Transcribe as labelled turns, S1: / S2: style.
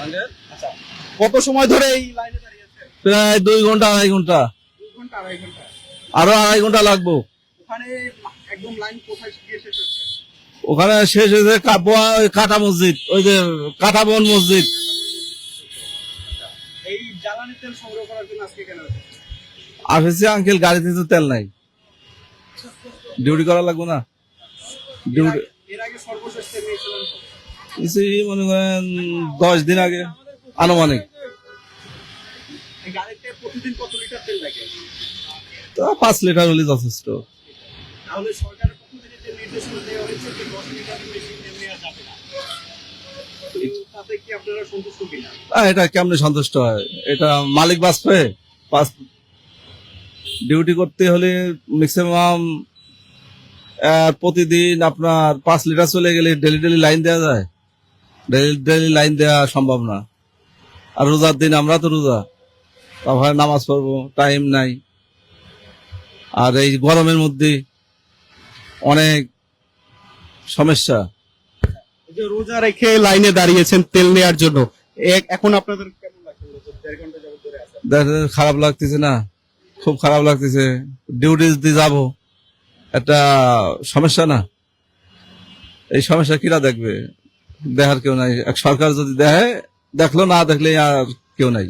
S1: আচ্ছা, কত সময় ধরে এই লাইনে দাঁড়িয়ে আছেন?
S2: প্রায় 2 ঘন্টা 2.5 ঘন্টা,
S1: 2 ঘন্টা 2.5 ঘন্টা।
S2: আরো 2.5 ঘন্টা লাগবো।
S1: ওখানে একদম লাইন কোথায় গিয়ে শেষ হচ্ছে?
S2: ওখানে শেষ হয়েছে কাটা মসজিদ, ওই যে কাটাবন মসজিদ।
S1: এই জ্বালানি তেল সংগ্রহ করার জন্য আজকে কেন হচ্ছে?
S2: আসেছি আঙ্কেল, গাড়িতে তো তেল নাই, ডিউটি করা লাগবো না। ডিউটি
S1: এর আগে সর্বশেষ তেল নিয়েছিলেন কত?
S2: মনে করেন 10 দিন আগে আনুমানিক।
S1: এই গাড়িতে প্রতিদিন কত লিটার তেল লাগে?
S2: তো 5 লিটার হলে যথেষ্ট।
S1: তাহলে সরকারের পক্ষ থেকে যে নির্দেশনা দেওয়া হয়েছে যে 10 লিটারের বেশি তেল নেওয়া যাবে না, তো তাতে কি আপনারা সন্তুষ্ট কিনা?
S2: এটা কেমনে সন্তুষ্ট হয়? এটা মালিক বাঁচবে। ডিউটি করতে হলে ম্যাক্সিমাম প্রতিদিন আপনার 5 লিটার চলে গেলে ডেলি ডেলি লাইন দেওয়া যায়? ডেলি ডেলি লাইন দেওয়া সম্ভব না। আর রোজার দিন, আমরা তো রোজা, তারপরে নামাজ পড়বো, টাইম নাই। আর এই গরমের মধ্যে অনেক সমস্যা।
S1: এই যে রোজা রেখে লাইনে দাঁড়িয়েছেন তেল নেওয়ার জন্য, এখন আপনাদের কেমন লাগছে? 1.5 ঘন্টা যাবত ধরে আছেন।
S2: দেখেন, খারাপ লাগতেছে না? খুব খারাপ লাগতেছে। ডিউটি দিয়ে যাবো, একটা সমস্যা না? এই সমস্যা কিরা দেখবে? দেখার কেউ নাই। এক সরকার যদি দেখে, দেখলো, না দেখলে আর কেউ নাই।